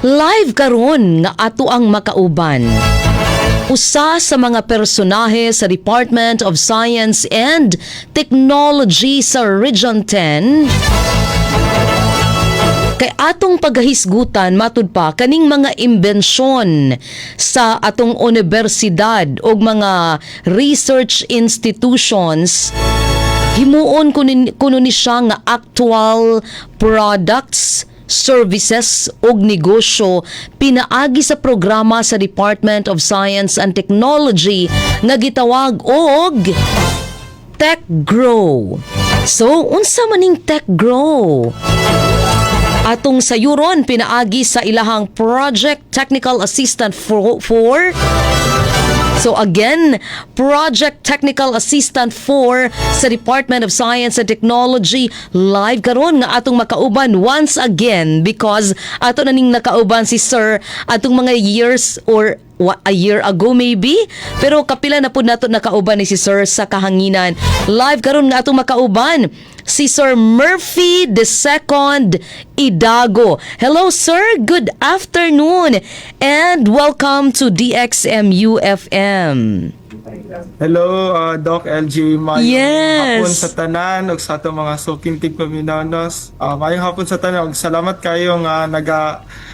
Live karon nga ato ang makauban. Usa sa mga personahe sa Department of Science and Technology sa Region 10 kay atong paghisgutan matud pa kaning mga imbensyon sa atong universidad o mga research institutions. Himuon kuno ni siya nga actual products, services ug negosyo pinaagi sa programa sa Department of Science and Technology nga gitawag og TechGrow. So, unsa maning TechGrow? Atong sayuron pinaagi sa ilahang Project Technical Assistant for So again, Project Technical Assistant 4 sa Department of Science and Technology live karon nga atong makauban once again because ato na ning nakauban si Sir atong mga years or a year ago maybe, pero kapila na po nato nakauban ni si Sir sa kahanginan. Live karon nga atong makauban si Sir Murphy II Idago. Hello sir, good afternoon and welcome to DXMU FM. Hello, Doc LG. Mayong Yes. hapon sa tanan ug sa atong mga sukintig paminanos. Mayong hapon sa tanan ug salamat kayo nga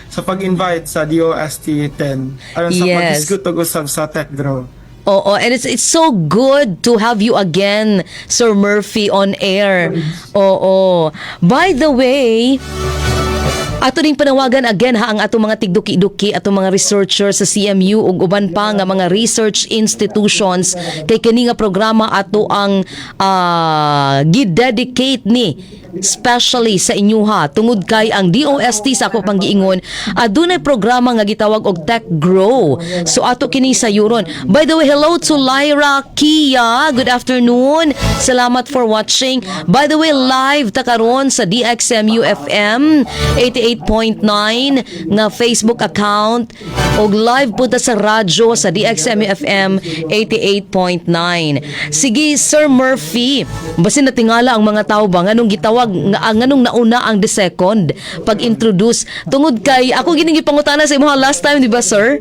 sa pag-invite sa DOST 10. Aron sa Yes. paghisgot ug usab sa TechGrow. Oo, and it's so good to have you again, Sir Murphy, on air. Oo. By the way, ato ding panawagan again ha ang atong mga tigduki-duki atong mga researchers sa CMU ug uban pa nga mga research institutions kay kini nga programa ato ang gi-dedicate ni especially sa inyuha tungod kay ang DOST sa ako pang giingon adunay programa nga gitawag og TechGrow. So ato kini sayuron. By the way, hello to Lyra Kia. Good afternoon. Salamat for watching. By the way, live ta karon sa DXMU FM 88.9 nga Facebook account og live punta sa radyo sa DXMU FM 88.9. Sige Sir Murphy, basin natingala ang mga tao ba nganong gitawag nganong nauna ang the second pag-introduce tungod kay ako gining gipangutana sa imo last time di ba sir?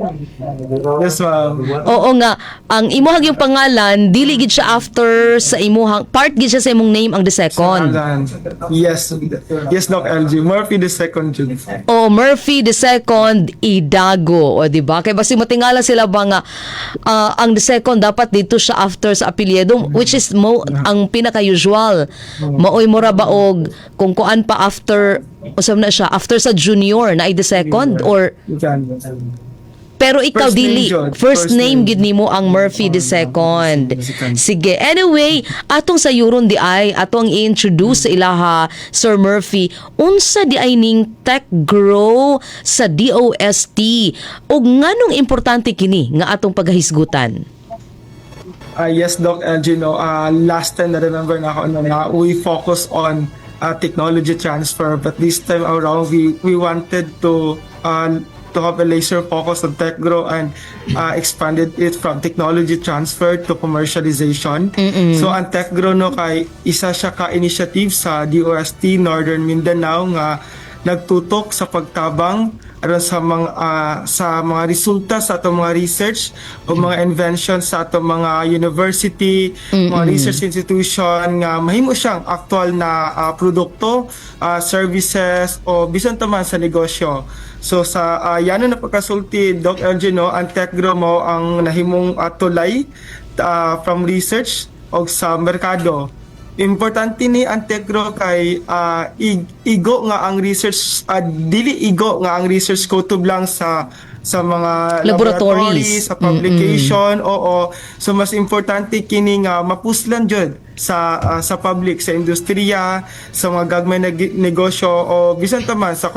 Yes, ma'am. Oo nga, ang imuhang yung pangalan dili gid siya after sa imuhang part gid siya sa imong name ang the second. Yes. Yes, Doc LG. Murphy II Jud. O Murphy II Idago, o di ba? Kay basi matingala sila ba nga ang the second dapat dito siya after sa apelyido which is ang pinaka usual. Maoy mora ba og kung kuan pa after usab na siya after sa junior na ay the second or pero ikaw First name, dili Jud. first First name name. gid nimo ang Murphy II. Sige, anyway, atong sayuron di ay atong i-introduce sa ilaha Sir Murphy unsa di ay ning TechGrow sa DOST ug nganong importante kini nga atong paghisgutan. Yes, Doc LG. No, last time na remember na ako na we focus on technology transfer, but this time around we wanted to have a laser focus on TechGrow and expanded it from technology transfer to commercialization. So ang TechGrow no kay isa siya ka initiative sa DOST Northern Mindanao nga nagtutok sa pagtabang aron sa mga resulta sa atong mga research o mga inventions sa atong mga university, mga research institution nga mahimo siyang aktual na produkto, services o bisan ta man sa negosyo. So sa yanon na pagkasulti Doc LG no, ang TechGrow mo ang nahimong tulay from research o sa merkado. Importante ni ang TechGrow kay igo nga ang research dili igo nga ang research kutub lang sa mga laboratories sa publication. Oo, so mas importante kini nga mapuslan jud sa public, sa industriya, sa mga gagmay na negosyo o bisan ta man sa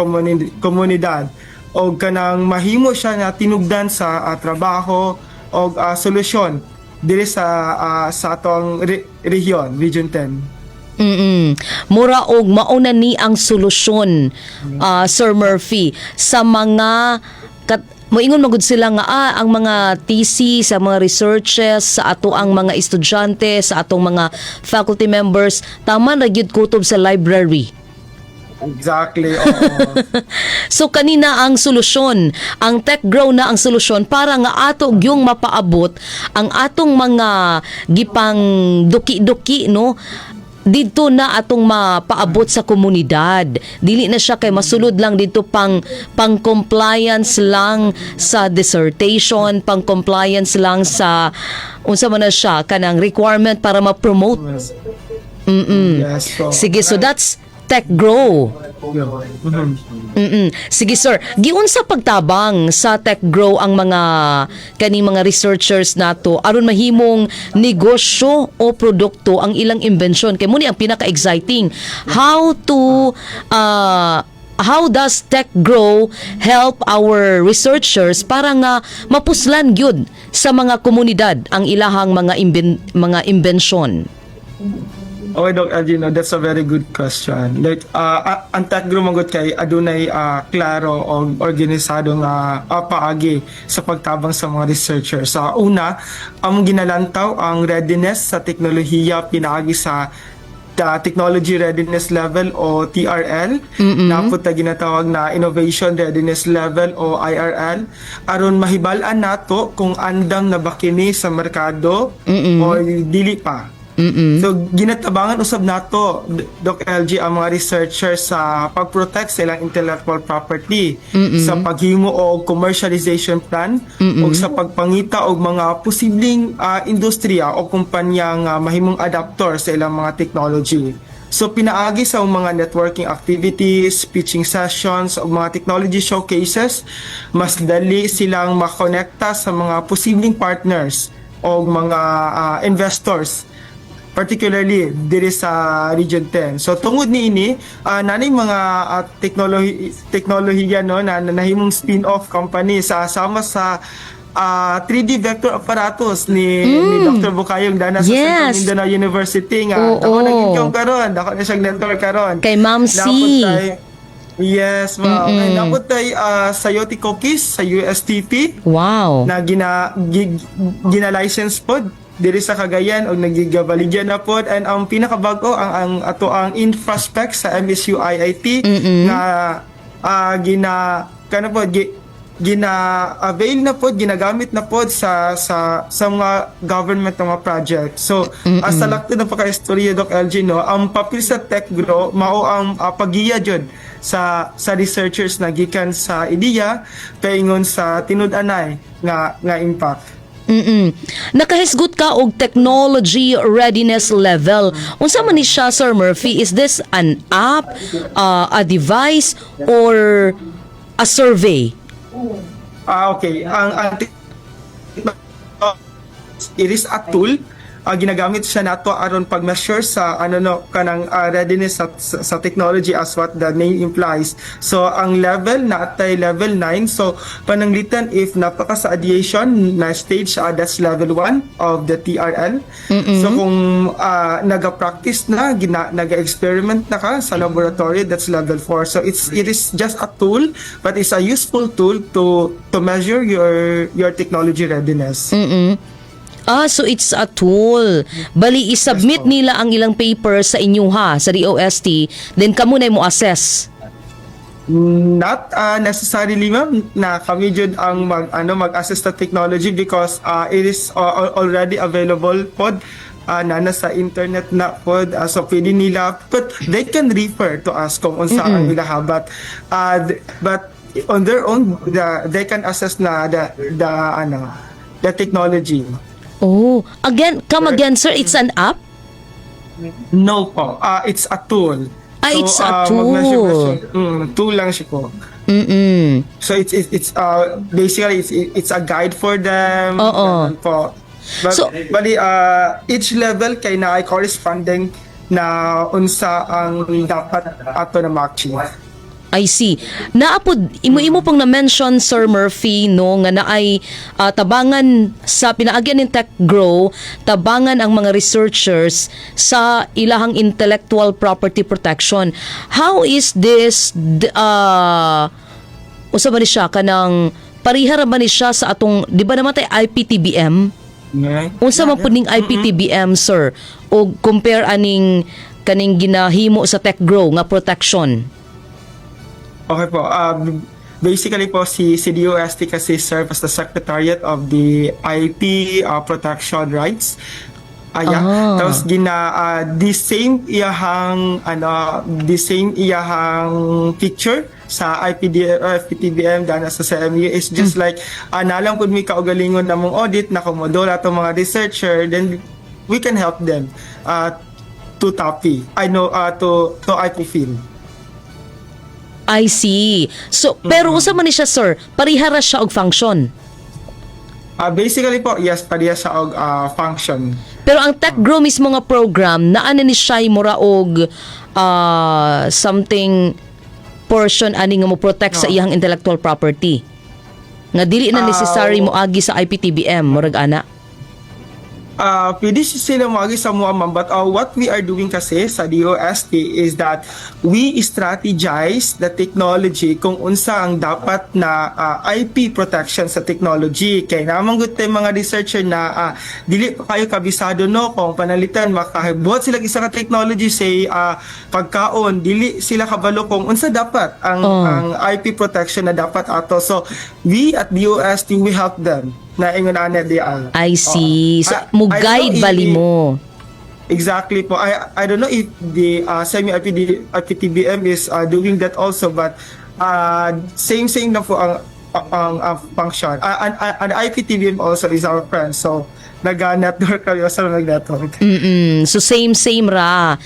komunidad o kanang mahimo siya na tinugdan sa trabaho o solusyon diri sa atong region 10. Mura og mauna ni ang solusyon Sir Murphy sa mga moingon magud sila nga ang mga thesis sa mga researches sa ato ang mga estudyante sa atong mga faculty members tama ra gyud kutob sa library. Exactly. Oo. So kanina ang solusyon, ang TechGrow na ang solusyon para nga ato yung mapaabot ang atong mga gipang duki-duki no dito na atong mapaabot sa komunidad. Dili na siya kay masulod lang dito pang compliance lang sa dissertation, pang compliance lang sa unsa man na siya kanang requirement para ma-promote. Yes. So, Sige, so that's TechGrow. Sige sir, giun sa pagtabang sa TechGrow ang mga researchers nato aron mahimong negosyo o produkto ang ilang imbensyon kay muni ang pinaka-exciting. How does TechGrow help our researchers para nga mapuslan gyud sa mga komunidad ang ilahang mga imbensyon? Okay, Doc Gino, that's a very good question. Like, ang TechGrow manggod kay adunay klaro o organisado nga paagi sa pagtabang sa mga researchers. Sa una, ang ginalantaw ang readiness sa teknolohiya pinaagi sa Technology Readiness Level o TRL. Napot na ginatawag na Innovation Readiness Level o IRL. Aron mahibalaan nato kung andam na ba kini sa merkado o dili pa. So ginatabangan usab nato Doc LG ang mga researchers sa pag-protect sa ilang intellectual property, sa paghimo og commercialization plan ug sa pagpangita og mga posibleng industriya o kumpanya nga mahimong adaptor sa ilang mga technology. So pinaagi sa mga networking activities, pitching sessions ug mga technology showcases, mas dali silang makonekta sa mga posibleng partners o mga investors, particularly diri sa Region 10. So tungod niini nanay mga teknolohiya no na nahimong spin-off company sa sama sa 3D vector apparatus ni Dr. Bukayong dana sa Central Mindanao University nga ako naging karon, ako na siyang mentor karon Kay Ma'am C. Yes, ma'am. Ay napot tay Sayote Cookies sa USTP. Wow. Na gina-license pod diri sa Cagayan og nagigabaligyan na pod, and ang pinakabago ang ato ang infraspec sa MSU IIT nga gina-avail na pod, ginagamit na pod sa mga government nga mga project. So sa lakto na pagka-istorya Doc LG no, ang papel sa TechGrow mao ang paggiya jud sa researchers na gikan sa IDEA paingon sa tinud-anay nga impact. Nakahisgot ka og technology readiness level. Unsa man ni siya, Sir Murphy? Is this an app, a device, or a survey? Okay. It is a tool. Ginagamit siya nato aron pag-measure sa kanang readiness sa technology as what the name implies. So ang level natay level 9. So pananglitan if napaka sa aviation na stage, that's level 1 of the TRL. So kung naga-practice na, naga-experiment na ka sa laboratory, that's level 4. So it is just a tool, but it's a useful tool to measure your technology readiness. So it's a tool. Bali, isubmit nila ang ilang paper sa inyo sa DOST, then kamo na mo assess. Not necessarily, ma'am, na kami jud ang mag-assess the technology because it is already available pod na sa internet na pod, so pwede nila, but they can refer to us kung unsa ang ilaha, but on their own they can assess na the technology. Come again, sir, it's an app? No po. It's a tool. It's a tool. Tool lang siya po. So it's basically it's a guide for them. Po. Bali each level kay na ay corresponding na unsa ang dapat ato na ma-achieve. I see. Naapod, imo pong na-mention, Sir Murphy, no, nga naay tabangan sa pinaagyan ng TechGrow, tabangan ang mga researchers sa ilahang intellectual property protection. How is this, usa ba ni siya, kanang parihara ba ni siya sa atong, di ba naman tayo IPTBM? Unsa man po ning IPTBM, sir? O compare aning kaning ginahimo sa TechGrow nga protection? Okay po. Basically po si DOST kasi serve as the Secretariat of the IP Protection Rights. Yeah. Tapos the same iyahang picture sa IPTBM dana sa CMU is just like nalang pud mi kaugalingon na mong audit na komodo ato mga researcher, then we can help them to TAPI. To IP field. I see. So, pero usa man ni siya, sir, parihara siya og function. Basically po, yes, pariya sa og function. Pero ang TechGrow mismo nga program, naana ni siya mura og something portion ani nga mo protect sa iyang intellectual property. Nga dili na necessary mo agi sa IPTBM, murag ana. Pwede sila magi sa mga ma'am, but what we are doing kasi sa DOST is that we strategize the technology kung unsa ang dapat na IP protection sa technology. Kay namang good time mga researcher na dili pa kayo kabisado no kung panalitan makahibuhat sila isa ka technology say pagkaon, dili sila kabalo kung unsa dapat ang IP protection na dapat ato. So we at DOST we help them na ingon ana diyan. I see. So, mo guide bali mo. Exactly po. I don't know if the IPTBM is doing that also, but same na po ang function. And IPTBM also is our friend, so nag-network kami sa nag-network. So same ra.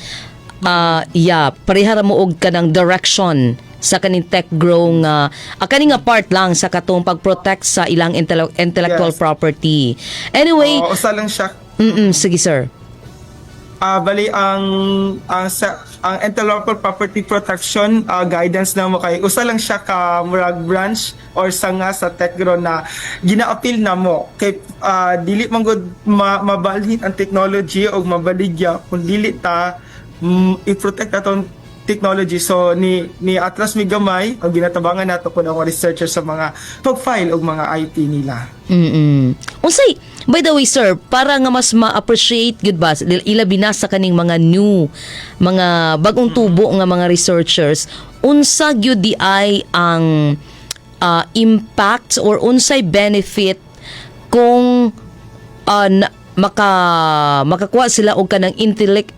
Yeah, parihara mo og kanang direction sa kaning TechGrow nga kani nga part lang sa katong pag-protect sa ilang intellectual property. Anyway, usa lang siya. Sige sir. Bali ang intellectual property protection guidance na mo kay usa lang siya ka murag branch or sanga sa TechGrow na gina-appeal na mo kay dili man gud mabalhin ang technology o mabaligya kung dili ta i-protect atong technology. So ni atras mi gamay ang ginatabangan nato kun ang researcher sa mga pag-file og mga IP nila. Unsay, by the way sir, para nga mas ma-appreciate gud ba ilabi na sa kaning mga new mga bagong tubo nga mga researchers, unsa gyud di ay ang impact or unsay benefit kung makakuha sila og kanang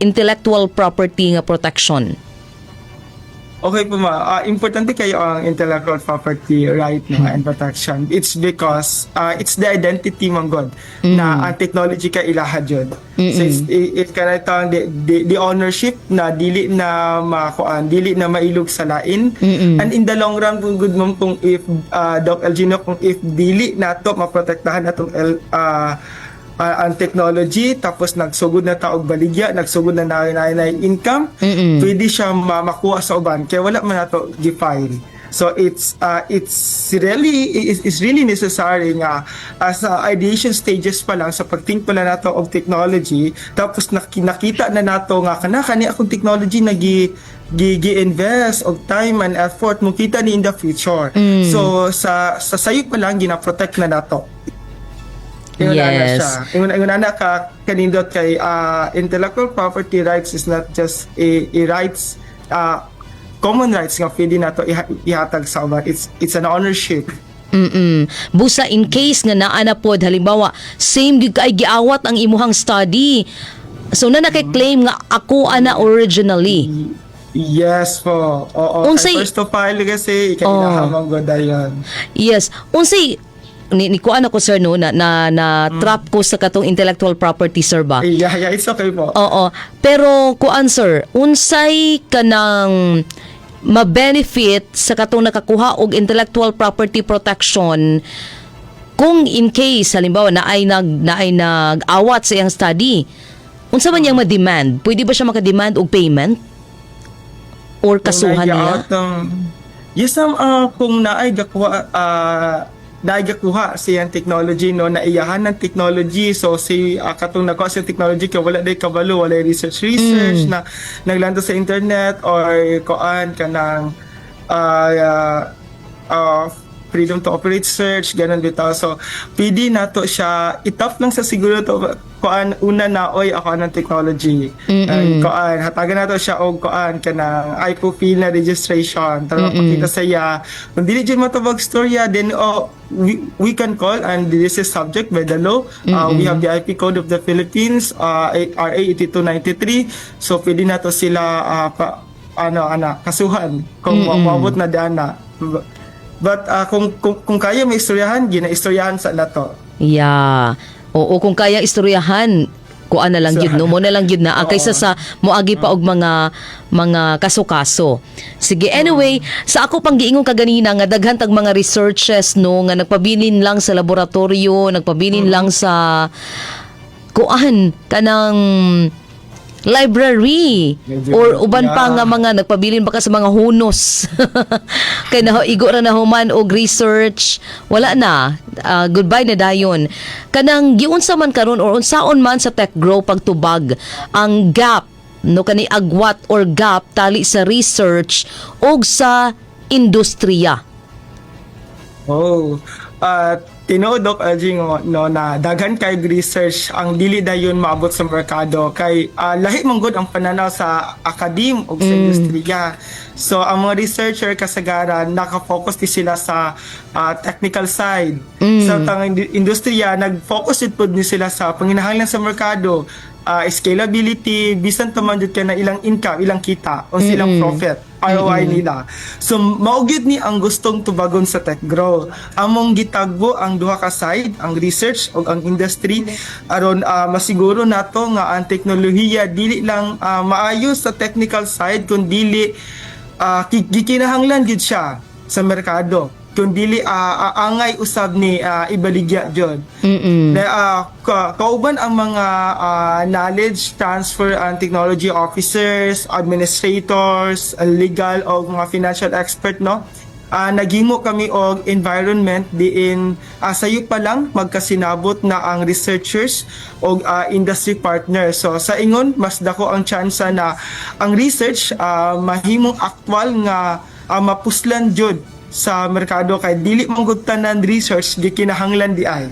intellectual property nga protection? Okay po importante kayo ang intellectual property right and protection. It's because it's the identity man God na ang technology ka ilaha jud. So it kanang the ownership na dili na makuan, dili na mailog sa lain. And in the long run kung good mom kung if Doc Elgino kung if dili nato maprotektahan atong ang technology tapos nagsugod na taog baligya, nagsugod na na income, pwede siya makuha sa uban kaya wala man nato gi-file. So it's really necessary nga as ideation stages pa lang sa pag-think pala nato og technology tapos nakita na nato nga kani akong technology gi-invest og time and effort mo kita ni in the future. So sa sayo pa lang gina-protect na nato. Yes. Ingon na ka kanindot kay intellectual property rights is not just a rights common rights nga pwede nato ihatag sa uban. It's an ownership. Busa in case nga naa na pod halimbawa same gyud kay giawat ang imuhang study. So na nakay-claim nga ako ana originally. Yes po. Oo. Unsay first to file kasi ikailahamang godayon. Yes. Unsay ni kuan ako sir no na trap ko sa katong intellectual property sir ba? Yeah, it's okay po. Oo. Pero kuan sir, unsay kanang ma-benefit sa katong nakakuha og intellectual property protection kung in case halimbawa na ay nag-awat sa iyang study? Unsa man yang ma-demand? Pwede ba siya maka-demand og payment? Or kasuhan niya? Yes, kung naay gakuha siyang technology no na iyahan ng technology so si katong nakuha siyang technology kay wala day kabalo wala research na naglando sa internet or kuan kanang freedom to operate search, ganun bitaw. So, pwede na to siya, itap lang sa siguro to, kuan una na, oy, ako ng technology. Kuan, hatagan na to siya, o kuan, kanang IPO field na registration. Tara, pakita sa iya. Kung dili dyan matubag storya, then, we can call, and this is subject by the law. We have the IP code of the Philippines, RA 8293. So, pwede na to sila, kasuhan kung maabot na dana. But kung kaya may istoryahan, ginaistoryahan sa nato. Yeah. Oo, kung kaya istoryahan, kuan na lang yun, no? Mo na lang yun na. Kaysa sa moagi pa og mga kaso-kaso. Sige, anyway, sa ako pang giingon kaganina nga daghan tag mga researches, no, nga nagpabilin lang sa laboratorio, nagpabilin lang sa kuan kanang library or uban pa nga mga nagpabilin baka sa mga hunos kay igo ra na human og research wala na, goodbye na dayon kanang giunsa man karon or unsaon man sa tech grow pagtubag ang gap no kani agwat or gap tali sa research og sa industriya. Tinuod Doc Elgin no na daghan kay research ang dili dayon maabot sa merkado kay lahi man gud ang pananaw sa academe ug sa industriya. So ang mga researcher kasagaran naka-focus di sila sa technical side. Sa tang industriya nag-focus pud ni sila sa panginahanglan sa merkado, scalability, bisan tuman jud kay na ilang income, ilang kita o silang profit. ROI nila. So maugyud ni ang gustong tubagon sa tech grow. Among gitagbo ang duha ka side, ang research ug ang industry aron masiguro nato nga ang teknolohiya dili lang maayo sa technical side kun dili gikinahanglan gid siya sa merkado. Kung dili angay usab ni ibaligya jud. Kauban ang mga knowledge transfer and technology officers, administrators, legal o mga financial expert, no, naghimo kami og environment diin sayo pa lang magkasinabot na ang researchers og industry partners. So sa ingon mas dako ang tsansa na ang research mahimong aktwal nga mapuslan jud sa merkado kay dili manggod tanan research gikinahanglan di ay.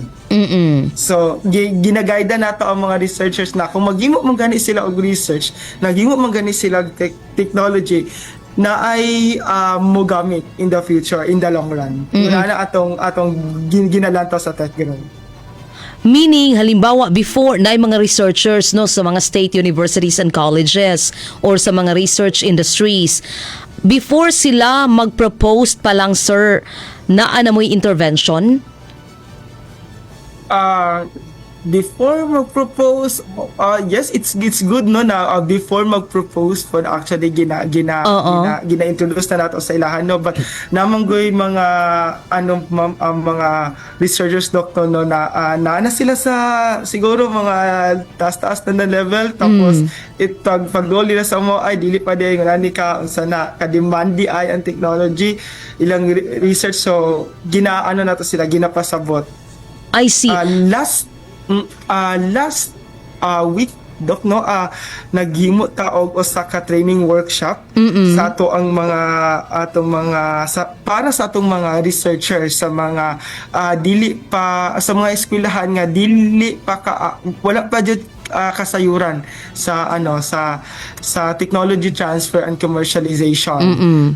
So ginagayda nato ang mga researchers na kung maghimo man gani sila og research, naghimo man gani sila og technology na ay mo gamit in the future, in the long run. Wala na atong ginalantaw sa tech grow. Meaning, halimbawa, before na mga researchers no sa mga state universities and colleges or sa mga research industries, before sila mag-propose pa lang, sir, na mo'y intervention? Before mag-propose, yes, it's good no na before mag-propose for actually gina-introduce na nato sa ilahan, no, but namanggoy mga mga researchers doctor no na sila sa siguro mga taas na level tapos pagdoli na sa mo ay dili pa di ngani ka unsa na kademandi ay ang technology ilang research, so nato sila ginapasabot. I see. Last week Dok, no, naghimo ta og usa ka training workshop sa ato ang mga para sa atong mga researchers sa mga dili pa sa mga eskwelahan nga dili pa wala pa jud kasayuran sa sa technology transfer and commercialization.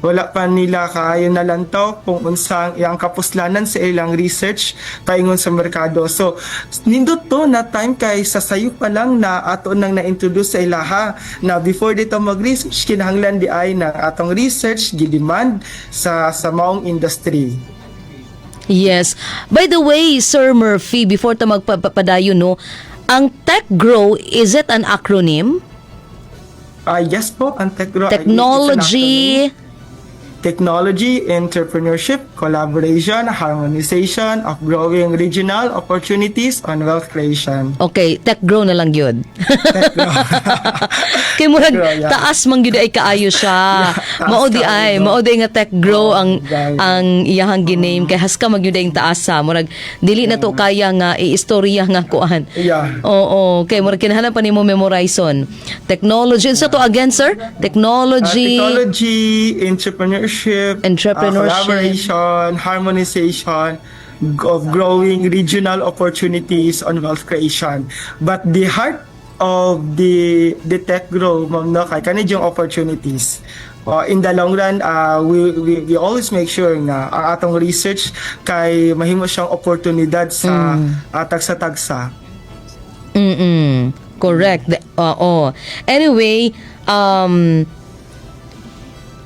Wala pa nila kaayo nalantaw kung unsang iyang kapuslanan sa ilang research paingon sa merkado. So nindot to na time kay sa sayo pa lang na ato nang na-introduce sa ilaha na before dito mag-research kinahanglan di ay na atong research gidemand sa maong industry. Yes. By the way, Sir Murphy, before ta magpapadayon, no, ang TechGrow, is it an acronym? Yes po, ang TechGrow. Technology, entrepreneurship, collaboration, harmonization of growing regional opportunities on wealth creation. Okay, TechGrow na lang yun. TechGrow. Kay murag taas man gyud ay kaayo siya. Mao di nga TechGrow ang iyang giname kay haska man gyud ay taas sa murag dili na to kaya nga istorya nga kuan. Yeah. Oo, kay murag kinahanglan pa nimo memorizon. Technology sa to again, sir? Technology, entrepreneurship, collaboration, on harmonization of growing regional opportunities on wealth creation. But the heart of the tech grow, ma'am, no, kay kanid yung opportunities. In the long run, we always make sure na ang atong research kay mahimo siyang oportunidad sa tagsa-tagsa. Correct. Oo. Anyway,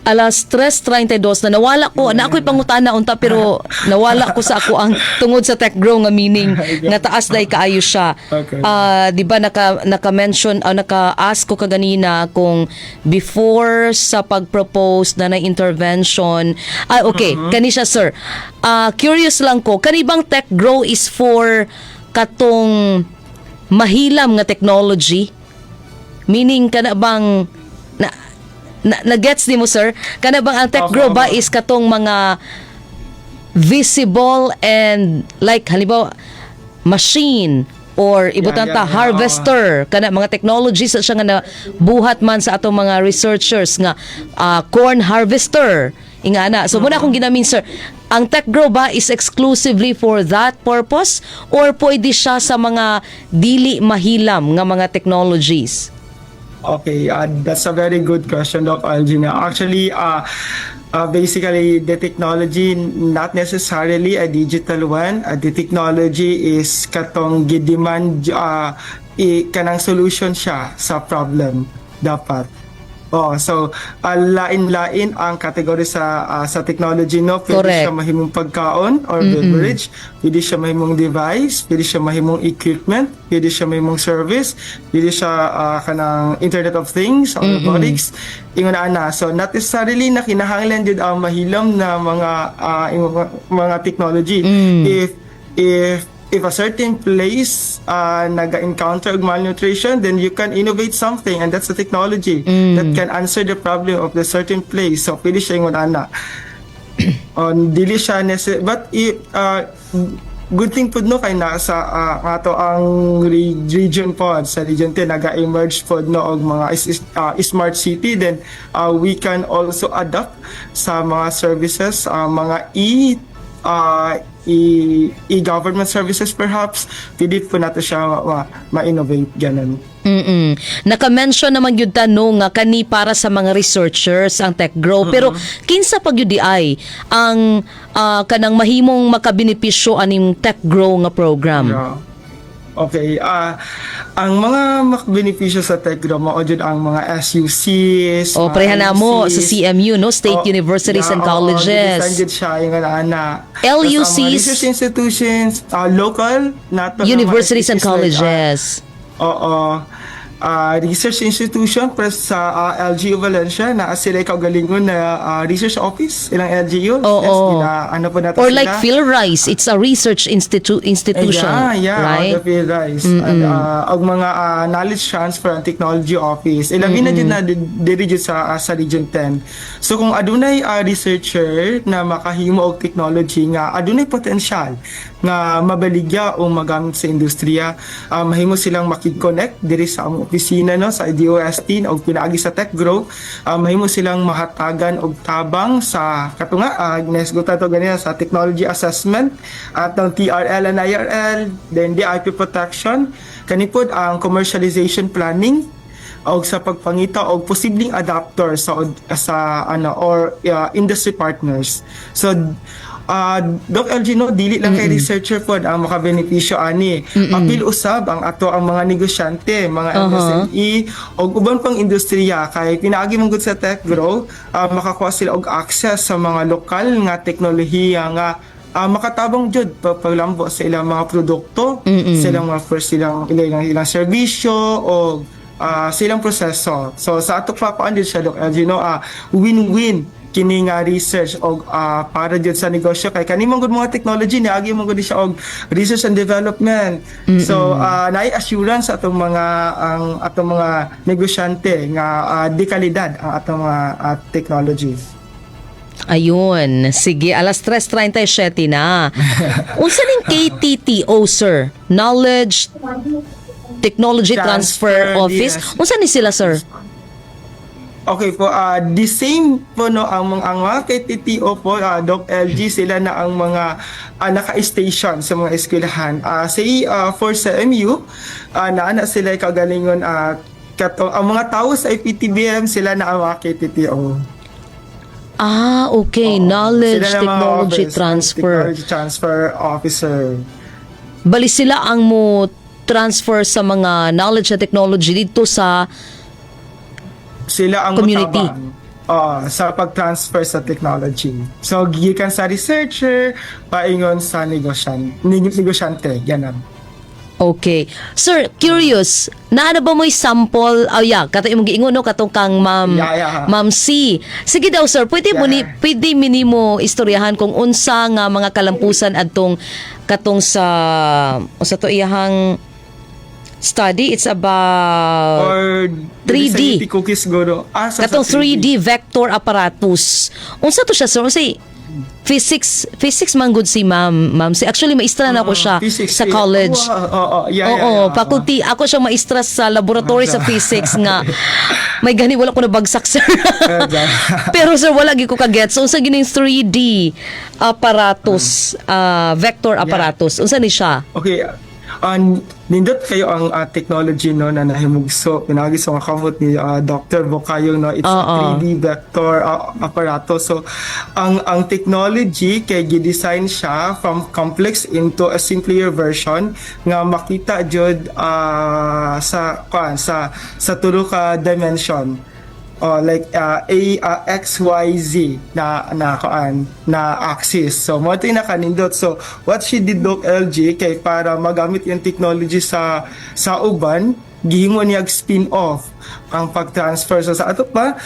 alas 3:32 na nawala ko na ako'y pangutana unta pero nawala ko sa ako ang tungod sa tech grow nga meaning nga taas day kaayo siya. Okay. Di ba naka-mention naka-ask ko kaganina kung before sa pag-propose na intervention. Okay, kani siya sir. Curious lang ko, kani bang tech grow is for katong mahilam nga technology? Meaning kana bang na-gets ni mo sir? Kana bang ang tech grow ba is katong mga visible and like halimbawa machine or ibutanta harvester kana mga technologies sa siya nga buhat man sa atong mga researchers nga corn harvester ingana. So muna akong ginamin sir, ang tech grow ba is exclusively for that purpose or pwede siya sa mga dili mahilam nga mga technologies? Okay, that's a very good question, Doc Algina. Actually, basically, the technology, not necessarily a digital one. The technology is katong gidemand kanang solution siya sa problem dapat. So lain-lain ang kategory sa technology, no? Pwede Correct. siya mahimong pagkaon or beverage, pwede siya mahimong device, pwede siya mahimong equipment, pwede siya mahimong service, pwede siya kanang Internet of Things or robotics. Ingon ana. So not necessarily na kinahanglan jud ang mahilam na mga technology. If a certain place naga-encounter malnutrition, then you can innovate something, and that's the technology that can answer the problem of the certain place. So pwede siya ingon ana. Dili siya but good thing pud no kay nasa ato ang region pod sa region 10 naga-emerge pod no og mga smart city, then we can also adapt sa mga services, mga e-government services perhaps, pwede po natin siya ma-innovate ganun. Naka-mention naman yun tanong nga kani para sa mga researchers ang tech grow pero kinsa pag yun di ay ang kanang mahimong makabenepisyo aning tech grow nga program? Yeah. Okay, ang mga makabenepisyo sa tech grow mao jud ang mga SUCs, O preha na mo sa LUCs, CMU no, State Universities and Colleges. Did siya yung ana. LUCs, Mga research institutions, local, not Universities and Colleges. Research institution para sa LGU Valencia na sila kaugalingon na research office ilang LGU. Oo. Ano po natin Or sila? like PhilRise, it's a research institution, right? The PhilRise. Ang mga knowledge transfer and technology office. Ilabi na dyan na diri dyan sa Region 10. So kung adunay researcher na makahimo og technology nga adunay potential nga mabaligya o magamit sa industriya, mahimo silang makig-connect diri sa among opisina no sa DOST o pinaagi sa Tech Grow. Mahimo silang mahatagan og tabang sa katunga nesgutan to ganyan sa technology assessment at ng TRL and IRL, then the IP protection, kanipod ang commercialization planning og sa pagpangita og posibleng adapter sa industry partners. So Doc LG, no, dili lang kay researcher pod ang makabenepisyo ani. Apil usab ang ato ang mga negosyante, mga MSME og uban pang industriya kay pinaagi man gud sa Tech Grow, makakuha sila og access sa mga lokal nga teknolohiya nga makatabang jud paglambo sa ilang mga produkto, sa ilang mga ilang serbisyo o silang proseso. So sa ato pa jud siya, Doc LG, no, win-win kini nga research og para jud sa negosyo kay kani mong mga technology niagi mong gud siya og research and development. So naay assurance sa atong mga negosyante nga di kalidad ang atong mga technologies. Ayun, sige, alas 3:37 na. Unsa ning KTTO sir? Knowledge Technology Transfer Office. yes. Unsa ni sila sir? Okay po, the same po no ang mga KTTO po, Doc LG, sila na ang mga naka-station sa mga eskwelahan. Say for sa MU, naana sila kagalingon ang mga tao sa IPTBM sila na ang mga KTTO. Okay. Knowledge Sila na mga Technology office, Transfer. Technology Transfer Officer. Bali sila ang mo transfer sa mga knowledge and technology dito sa Sila ang Community. motabang, sa pag-transfer sa technology. So, gikan sa researcher, paingon sa negosyante. Ganun. Okay. Sir, curious, naana ba mo'y sample? Kato imong giingon no katong kang Ma'am Yeah. Ma'am C. Sige daw sir, pwede mo istoryahan kung unsa nga mga kalampusan adtong katong sa to iyahang study. It's about Or 3D. sa cookies guro. katong 3D vector apparatus. Unsa to siya sir? Unsay physics man gud si Ma'am C. Actually maestra na ako siya Physics, sa college. Oo, faculty. Ako siya maestra sa laboratory sa physics nga. May gani wala ko nabagsak sir. Pero sir wala gyud ko ka-get. So unsa gining 3D apparatus, vector apparatus. Unsa ni siya? Okay. Nindot kayo ang technology no na nahimugso pinagi sa mga kamot ni Dr. Bocayo no, it's a 3D vector apparatus. So ang technology kay gi-design siya from complex into a simpler version nga makita jud sa tulo ka dimension. Like X, Y, Z na axis. So mo ito nakanindot. So what she did Doc LG kay para magamit yung technology sa uban, gihingon niya spin-off ang pag-transfer. So sa ato pa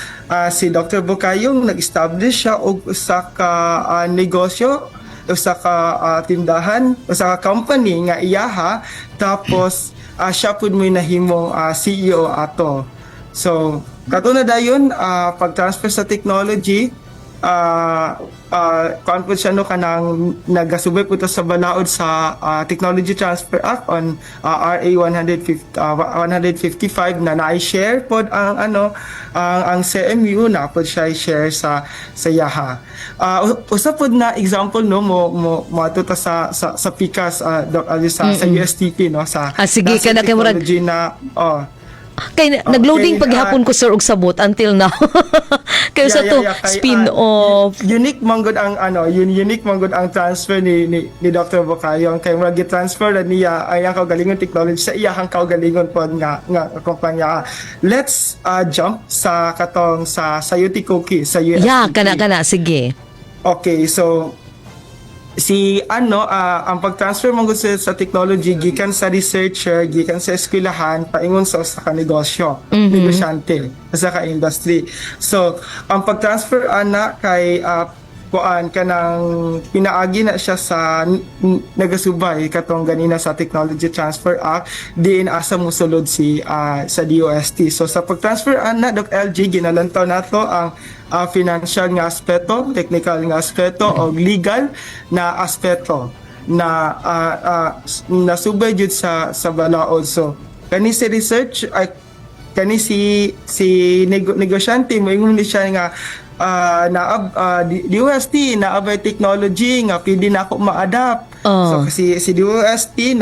si Dr. Bocayo nag-establish siya og usa ka negosyo, usa ka tindahan, usa ka company nga iyaha, tapos siya pud may nahimong CEO ato. So katuna dayon pag-transfer sa technology, kuan po siya no kanang nagasubay po to sa balaod sa Technology Transfer Act on RA 155 na na-share pod ang CMU na pod siya i-share sa yaha. Usa pod na example no mo atuta sa PICAS Doc Ali, sa USTP no sa sige nasa kana kay murag technology na kay nagloading paghapon ko sir og sabot until now. Kaya sa to spin-off. Unique manggod ang unique manggod ang transfer ni Dr. Bocayo kay murag gi-transfer na niya ang iyang kaugalingon technology sa iyang kaugalingon pod nga kumpanya. Let's jump sa katong sa UT Cookie sa USDP. Kana sige. Okay, so ang pag-transfer mo sa technology gikan sa researcher, gikan sa eskwelahan paingon sa usa ka negosyo, negosyante sa ka industry. So ang pag-transfer kay kanang pinaagi na siya sa nagasubay katong ganina sa Technology Transfer Act, diin asa mosulod sa DOST. So sa pag-transfer Doc LG ginalantaw nato ang financial nga aspeto, technical nga aspeto o legal na aspeto na nasubay jud sa balaod. So kani si research kani si negosyante moingon ni siya nga DOST na abay technology nga pwede na ako ma-adapt. So si DOST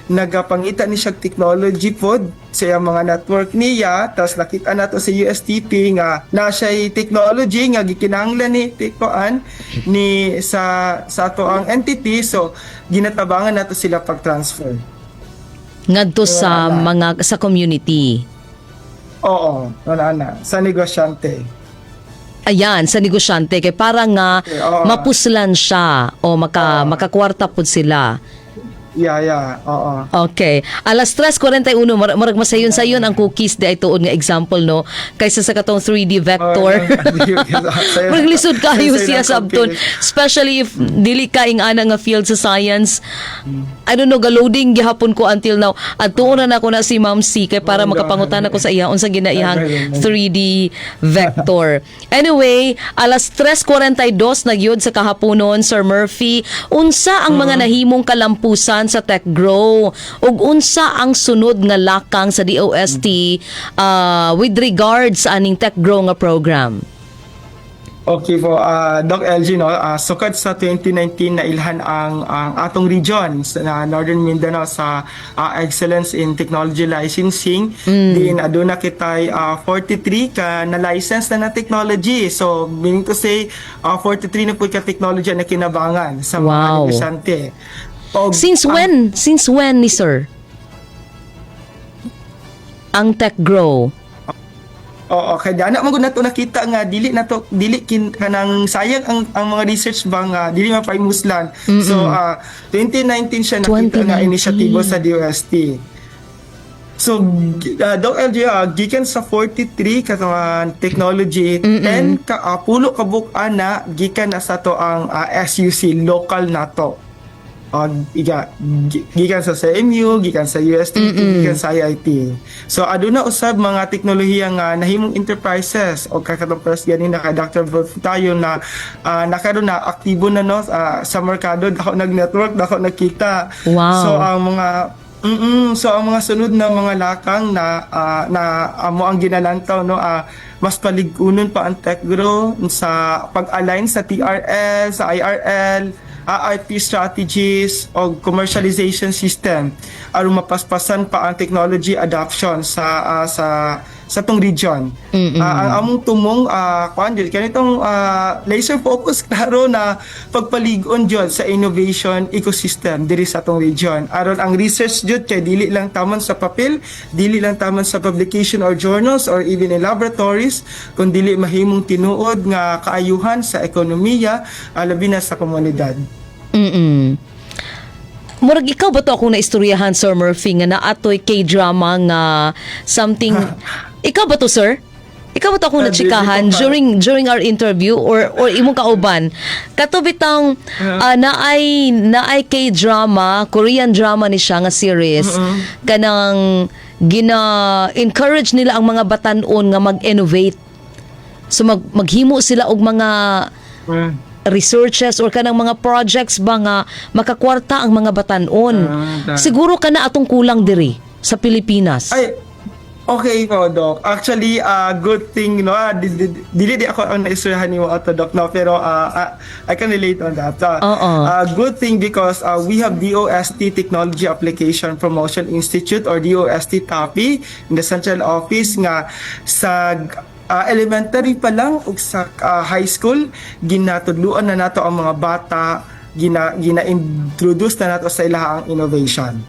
nagapangita ni siya technology pod sa mga network niya, tapos nakita nato si USTP nga na siya technology nga gikinahanglan ni sa ato ang entity. So ginatabangan nato sila pag-transfer ngadto sa mga sa community. Oo, sa negosyante. Ayan, sa negosyante kay para nga mapuslan siya o makakwarta pod sila. Oo. Okay. Alas 3:41 marag masayon-sayon ang cookies di ay tuod nga example no kaysa sa katong 3D vector. Marag lisod kayo siya sabton, especially if dili ka ana nga field sa science. I don't know, loading gihapon ko until now. Adtuon na ako na si Ma'am C kay para makapangutan ako sa iya unsa ginaihang 3D vector. Anyway, alas 3:42 nagyod sa kahaponon, Sir Murphy. Unsa ang mga nahimong kalampusan sa TechGrow ug unsa ang sunod nga lakang sa DOST with regards aning TechGrow nga program? Okay po, Doc LG, no, sukad sa 2019 na ilhan ang atong region na Northern Mindanao sa Excellence in Technology Licensing. Din aduna kitay 43 ka na license na technology. So meaning to say 43 na po ka technology na kinabangan sa mga Wow. negosyante. Since when ni sir? Ang TechGrow. Oo, kaya anak mo nato nakita nga dili kanang sayang ang mga research ba nga dili mapaimuslan. So 2019 siya nakita nga 2019. inisyatibo sa DOST. So Doc LG, gikan sa 43 ka technology, 10 ka pulo ka buk-an na gikan na sa to ang SUC local nato. Gikan sa CMU, gikan sa UST, gikan sa IIT. So aduna usab mga teknolohiya nga nahimong enterprises o kakatong first ganin na kay Dr. Wolf tayo na nakaroon na aktibo na no sa merkado, dako nag-network, dako nakita. Wow. So ang mga sunod na mga lakang na amo ang ginalantaw no mas paligunon pa ang TechGrow sa pag-align sa TRL, sa IRL, IP strategies o commercialization system aron mapaspasan pa ang technology adoption sa tong region. Ang among tumong kanitong laser focus klaro na pagpalig-on jud sa innovation ecosystem diri sa tong region. Aron ang research jud kay dili lang taman sa papel, dili lang taman sa publication or journals or even in laboratories, kun dili mahimong tinuod nga kaayuhan sa ekonomiya labi na sa komunidad. Murag ikaw ba to akong naistoryahan, Sir Murphy, nga naatoy K-drama nga something... Ikaw ba to, sir? Ikaw ba to akong natsikahan during our interview or imong kauban? Kato bitang naay K-drama, Korean drama ni siya nga series, kanang gina-encourage nila ang mga batanon nga mag-innovate. So maghimo sila og mga researches or kanang mga projects ba nga makakwarta ang mga batanon. Siguro kana atong kulang diri sa Pilipinas. Ay, okay po, Doc. Actually, good thing, no? Dili ako ang naisurahan ni mo ato, Doc, no? Pero I can relate on that. Good thing because we have DOST Technology Application Promotion Institute or DOST TAPI in the central office nga sa elementary pa lang ug sa high school ginatudluan na nato ang mga bata, gina-introduce na nato sa ilahang innovation.